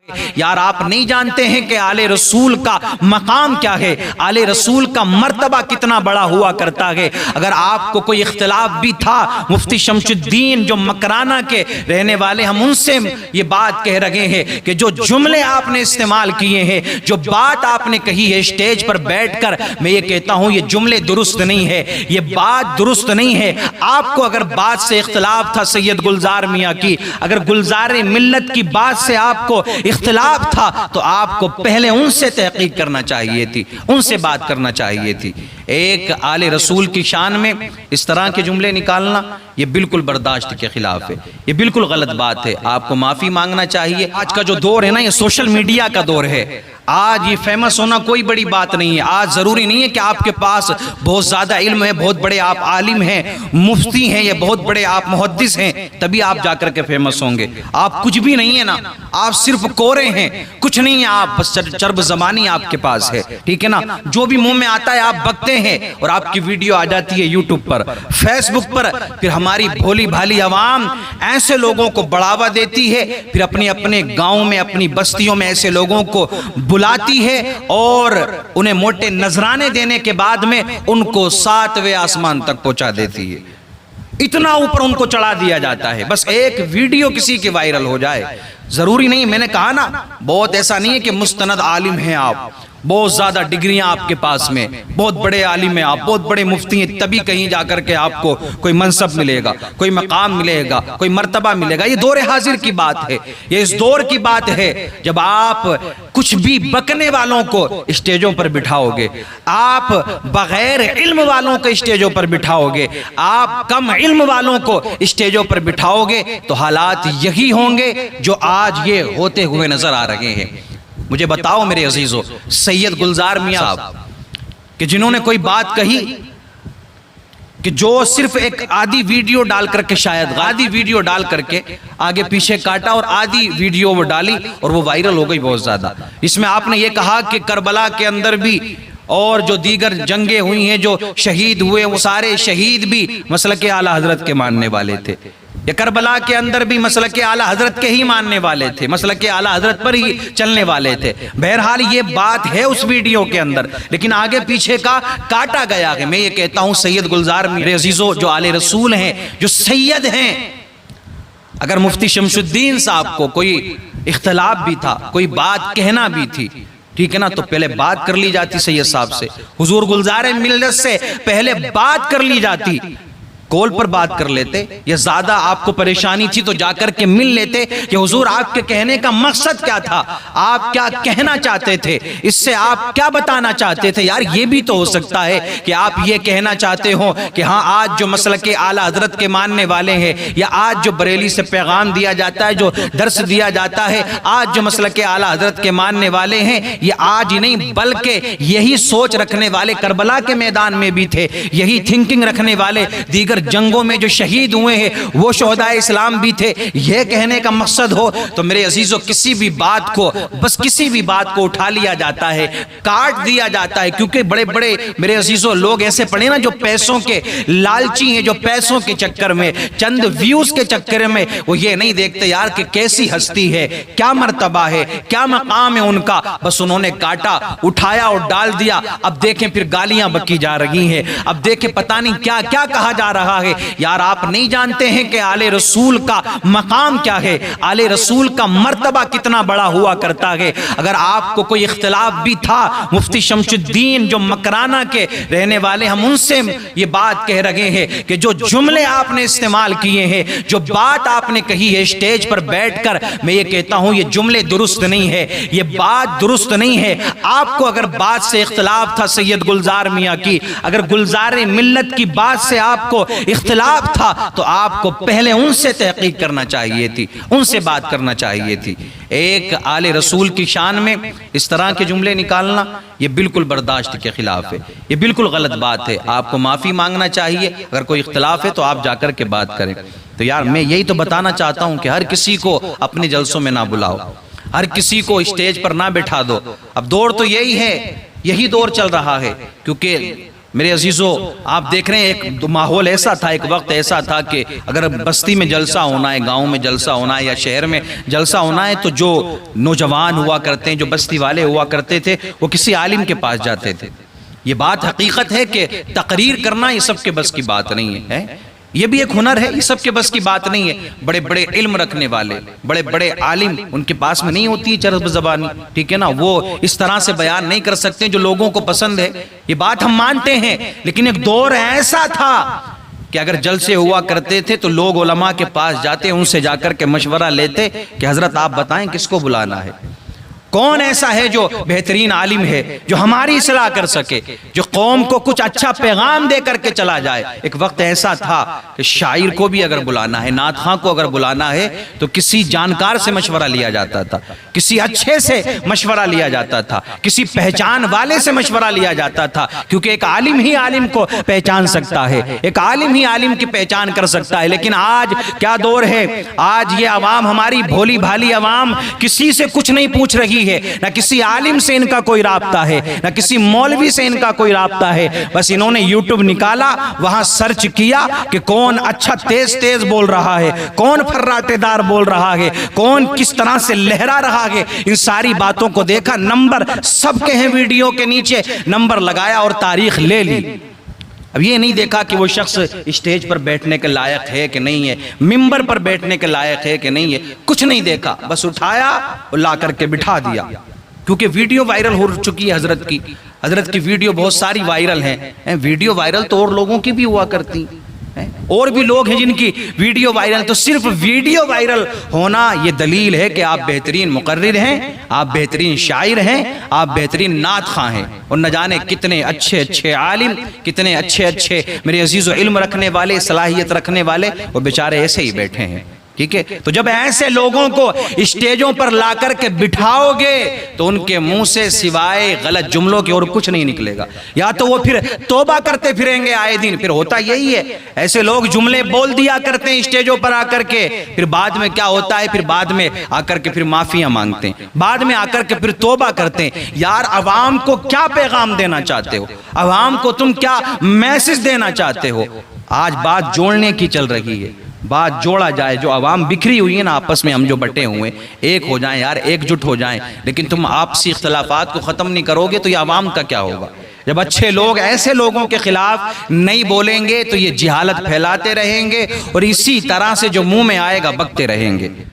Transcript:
یار آپ نہیں جانتے ہیں کہ آل رسول کا مقام کیا ہے، آل رسول کا مرتبہ کتنا بڑا ہوا کرتا ہے۔ اگر آپ کو کوئی اختلاف بھی تھا، مفتی شمس الدین جو مکرانہ کے رہنے والے، ہم ان سے یہ بات کہہ رہے ہیں کہ جو جملے آپ نے استعمال کیے ہیں، جو بات آپ نے کہی ہے اسٹیج پر بیٹھ کر، میں یہ کہتا ہوں یہ جملے درست نہیں ہے، یہ بات درست نہیں ہے۔ آپ کو اگر بات سے اختلاف تھا سید گلزار میاں کی، اگر گلزار ملت کی بات سے آپ کو اختلاف تھا تو آپ کو پہلے ان سے تحقیق کرنا چاہیے تھی، ان سے بات کرنا چاہیے تھی۔ ایک آل رسول کی شان میں اس طرح کے جملے نکالنا یہ بالکل برداشت کے خلاف ہے، یہ بالکل غلط بات ہے، آپ کو معافی مانگنا چاہیے۔ آج کا جو دور ہے نا، یہ سوشل میڈیا کا دور ہے۔ آج یہ فیمس ہونا کوئی بڑی بات نہیں ہے۔ آج ضروری نہیں ہے کہ آپ کے پاس بہت زیادہ علم ہے، بہت بڑے آپ عالم ہیں، مفتی ہیں، یا بہت بڑے آپ محدث ہیں، تبھی آپ جا کر کے فیمس ہوں گے۔ آپ کچھ بھی نہیں ہے نا، آپ صرف کورے ہیں، کچھ نہیں ہے، آپ بس چرب زبانی آپ کے پاس ہے، ٹھیک ہے نا۔ جو بھی منہ میں آتا ہے آپ بکتے ہیں، اور آپ کی ویڈیو آ جاتی ہے یوٹیوب پر، فیس بک پر، پھر ہماری بھولی بھالی عوام ایسے لوگوں کو بڑھاوا دیتی ہے، پھر اپنے گاؤں میں، اپنی بستیوں میں ایسے لوگوں کو بلاتی ہے، اور انہیں موٹے نذرانے دینے کے بعد میں ان کو 7ویں آسمان تک پہنچا دیتی ہے۔ اتنا اوپر ان کو چڑھا دیا جاتا ہے، بس ایک ویڈیو کسی کی وائرل ہو جائے۔ ضروری نہیں، میں نے کہا نا، بہت ایسا نہیں ہے کہ مستند عالم ہیں آپ، بہت زیادہ ڈگریاں آپ کے پاس میں، بہت بڑے عالم ہیں آپ، بہت بڑے مفتی ہیں، تبھی کہیں جا کر کے آپ کو کوئی منصب ملے گا، کوئی مقام ملے گا، کوئی مرتبہ ملے گا۔ یہ دور حاضر کی بات ہے، یہ اس دور کی بات ہے جب آپ کچھ بھی بکنے والوں کو اسٹیجوں پر بٹھاؤ گے، آپ بغیر علم والوں کو اسٹیجوں پر بٹھاؤ گے، آپ کم علم والوں کو اسٹیجوں پر بٹھاؤ گے، تو حالات یہی ہوں گے جو آج یہ ہوتے ہوئے نظر آ رہے ہیں۔ مجھے بتاؤ میرے عزیزو، سید گلزار میاں صاحب کہ جنہوں نے کوئی بات کہی کہ جو صرف ایک آدھی ویڈیو ڈال کر کے، شاید آدھی ویڈیو ڈال کر کے آگے پیچھے کاٹا، اور آدھی ویڈیو وہ ڈالی اور وہ وائرل ہو گئی بہت زیادہ۔ اس میں آپ نے یہ کہا کہ کربلا کے اندر بھی اور جو دیگر جنگیں ہوئی ہیں، جو شہید ہوئے، وہ سارے شہید بھی مسلک اعلی حضرت کے ماننے والے تھے، یا کربلا کے اندر بھی مسلک اعلی حضرت کے ہی ماننے والے تھے، مسلک اعلی حضرت پر ہی چلنے والے تھے۔ بہرحال یہ بات ہے اس ویڈیو کے اندر، لیکن آگے پیچھے کا کاٹا گیا ہے۔ میں یہ کہتا ہوں سید گلزار میرے عزیزو، جو آل رسول ہیں، جو سید ہیں، اگر مفتی شمس الدین صاحب کو کوئی اختلاف بھی تھا، کوئی بات کہنا بھی تھی، ٹھیک ہے نا، تو پہلے بات کر لی جاتی سید صاحب سے، حضور گلزار ملت سے پہلے بات کر لی جاتی، کال پر بات کر لیتے، یا زیادہ آپ کو پریشانی تھی تو جا کر کے مل لیتے کہ حضور آپ کے کہنے کا مقصد کیا تھا، آپ کیا کہنا چاہتے تھے، اس سے آپ کیا بتانا چاہتے تھے۔ یار یہ بھی تو ہو سکتا ہے کہ آپ یہ کہنا چاہتے ہو کہ ہاں آج جو مسلک اعلی حضرت کے ماننے والے ہیں، یا آج جو بریلی سے پیغام دیا جاتا ہے، جو درس دیا جاتا ہے، آج جو مسلک اعلی حضرت کے ماننے والے ہیں، یہ آج ہی نہیں بلکہ یہی سوچ رکھنے والے کربلا کے میدان میں بھی تھے، یہی تھنکنگ رکھنے والے دیگر جنگوں میں جو شہید ہوئے ہیں وہ شہداء اسلام بھی تھے۔ یہ کہنے کا مقصد ہو تو میرے عزیزو، کسی بھی بات کو، بس کسی بھی بات کو اٹھا لیا جاتا ہے، کاٹ دیا جاتا ہے، کیونکہ بڑے بڑے میرے عزیزو لوگ ایسے پڑے نا جو پیسوں کے لالچی ہیں، جو پیسوں کے چکر میں، چند ویوز کے چکر میں وہ یہ نہیں دیکھتے یار کہ کیسی ہستی ہے، کیا مرتبہ ہے، کیا مقام ہے ان کا، بس انہوں نے کاٹا، اٹھایا اور ڈال دیا۔ اب دیکھیں پھر گالیاں بکی جا رہی ہیں، اب دیکھیں پتہ نہیں کیا کیا کہا جا رہا ہے۔ یار آپ نہیں جانتے ہیں کہ آل رسول کا مقام کیا ہے، آل رسول کا مرتبہ کتنا بڑا ہوا کرتا ہے۔ اگر آپ کو کوئی اختلاف بھی تھا، مفتی شمس الدین جو مکرانہ کے رہنے والے، ہم ان سے یہ بات کہہ رہے ہیں کہ جو جملے آپ نے استعمال کیے ہیں، جو بات آپ نے کہی ہے اسٹیج پر بیٹھ کر، میں یہ کہتا ہوں یہ جملے درست نہیں ہے، یہ بات درست نہیں ہے۔ آپ کو اگر بات سے اختلاف تھا سید گلزار میاں کی، اگر گلزار ملت کی بات سے آپ کو اختلاف تھا، تو آپ کو پہلے ان سے تحقیق کرنا چاہیے تھی، ان سے بات کرنا چاہیے تھی۔ ایک آل رسول کی شان میں اس طرح کے جملے نکالنا یہ بالکل برداشت کے خلاف ہے، یہ بالکل غلط بات ہے۔ آپ کو معافی مانگنا چاہیے، اگر کوئی اختلاف ہے تو آپ جا کر کے بات کریں۔ تو یار میں یہی تو بتانا چاہتا ہوں کہ ہر کسی کو اپنے جلسوں میں نہ بلاؤ، ہر کسی کو اسٹیج پر نہ بٹھا دو۔ اب دور تو یہی ہے، یہی دور چل رہا ہے، کیونکہ میرے عزیزو آپ دیکھ رہے ہیں ایک ماحول ایسا تھا، ایک وقت ایسا تھا کہ اگر بستی میں جلسہ ہونا ہے، گاؤں میں جلسہ ہونا ہے یا شہر میں جلسہ ہونا ہے تو جو نوجوان ہوا کرتے ہیں، جو بستی والے ہوا کرتے تھے، وہ کسی عالم کے پاس جاتے تھے۔ یہ بات حقیقت ہے کہ تقریر کرنا یہ سب کے بس کی بات نہیں ہے، یہ بھی ایک ہنر ہے، یہ سب کے بس کی بات نہیں ہے۔ بڑے بڑے علم رکھنے والے، بڑے بڑے عالم، ان کے پاس میں نہیں ہوتی ہے چرب زبانی، ٹھیک ہے نا، وہ اس طرح سے بیان نہیں کر سکتے جو لوگوں کو پسند ہے، یہ بات ہم مانتے ہیں۔ لیکن ایک دور ایسا تھا کہ اگر جلسے ہوا کرتے تھے تو لوگ علماء کے پاس جاتے، ان سے جا کر کے مشورہ لیتے کہ حضرت آپ بتائیں کس کو بلانا ہے، کون ایسا ہے جو بہترین عالم ہے، جو ہماری اصلاح کر سکے، جو قوم کو کچھ اچھا پیغام دے کر کے چلا جائے۔ ایک وقت ایسا تھا کہ شاعر کو بھی اگر بلانا ہے، نعت خواں کو اگر بلانا ہے تو کسی جانکار سے مشورہ لیا جاتا تھا، کسی اچھے سے مشورہ لیا جاتا تھا، کسی پہچان والے سے مشورہ لیا جاتا تھا، کیونکہ ایک عالم ہی عالم کو پہچان سکتا ہے، ایک عالم ہی عالم کی پہچان کر سکتا ہے۔ لیکن آج کیا دور ہے، آج یہ عوام، ہماری بھولی بھالی عوام کسی سے کچھ نہیں پوچھ رہی ہے، نہ کسی عالم سے ان کا کوئی رابطہ ہے، نہ کسی مولوی سے ان کا کوئی رابطہ ہے۔ بس انہوں نے یوٹیوب نکالا، وہاں سرچ کیا کہ کون اچھا تیز تیز بول رہا ہے، کون فراٹے دار بول رہا ہے، کون کس طرح سے لہرا رہا ہے، ان ساری باتوں کو دیکھا، نمبر سب کے ہیں ویڈیو کے نیچے، نمبر لگایا اور تاریخ لے لی۔ اب یہ نہیں دیکھا کہ وہ شخص اسٹیج پر بیٹھنے کے لائق ہے کہ نہیں ہے، ممبر پر بیٹھنے کے لائق ہے کہ نہیں ہے، کچھ نہیں دیکھا، بس اٹھایا اور لا کر کے بٹھا دیا، کیونکہ ویڈیو وائرل ہو چکی ہے حضرت کی ویڈیو بہت ساری وائرل ہیں۔ ویڈیو وائرل تو اور لوگوں کی بھی ہوا کرتی، اور بھی لوگ ہیں جن کی ویڈیو وائرل، تو صرف ویڈیو وائرل ہونا یہ دلیل ہے کہ آپ بہترین مقرر ہیں، آپ بہترین شاعر ہیں، آپ بہترین نعت خواں ہیں، اور نہ جانے کتنے اچھے اچھے عالم، کتنے اچھے اچھے میرے عزیز و علم رکھنے والے، صلاحیت رکھنے والے، وہ بیچارے ایسے ہی بیٹھے ہیں، ٹھیک ہے۔ تو جب ایسے لوگوں کو اسٹیجوں پر لا کر کے بٹھاؤ گے تو ان کے منہ سے سوائے غلط جملوں کے اور کچھ نہیں نکلے گا، یا تو وہ پھر توبہ کرتے پھریں گے آئے دن۔ پھر ہوتا یہی ہے، ایسے لوگ جملے بول دیا کرتے ہیں اسٹیجوں پر آ کر کے، پھر بعد میں کیا ہوتا ہے، پھر بعد میں آ کر کے پھر معافیاں مانگتے ہیں، بعد میں آ کر کے پھر توبہ کرتے ہیں۔ یار عوام کو کیا پیغام دینا چاہتے ہو، عوام کو تم کیا میسج دینا چاہتے ہو؟ آج بات جوڑنے کی چل رہی ہے، بات جوڑا جائے، جو عوام بکھری ہوئی ہے نا آپس میں، ہم جو بٹے ہوئے، ایک ہو جائیں یار، ایک جٹ ہو جائیں۔ لیکن تم آپسی اختلافات کو ختم نہیں کرو گے تو یہ عوام کا کیا ہوگا؟ جب اچھے لوگ ایسے لوگوں کے خلاف نہیں بولیں گے تو یہ جہالت پھیلاتے رہیں گے، اور اسی طرح سے جو منہ میں آئے گا بکتے رہیں گے۔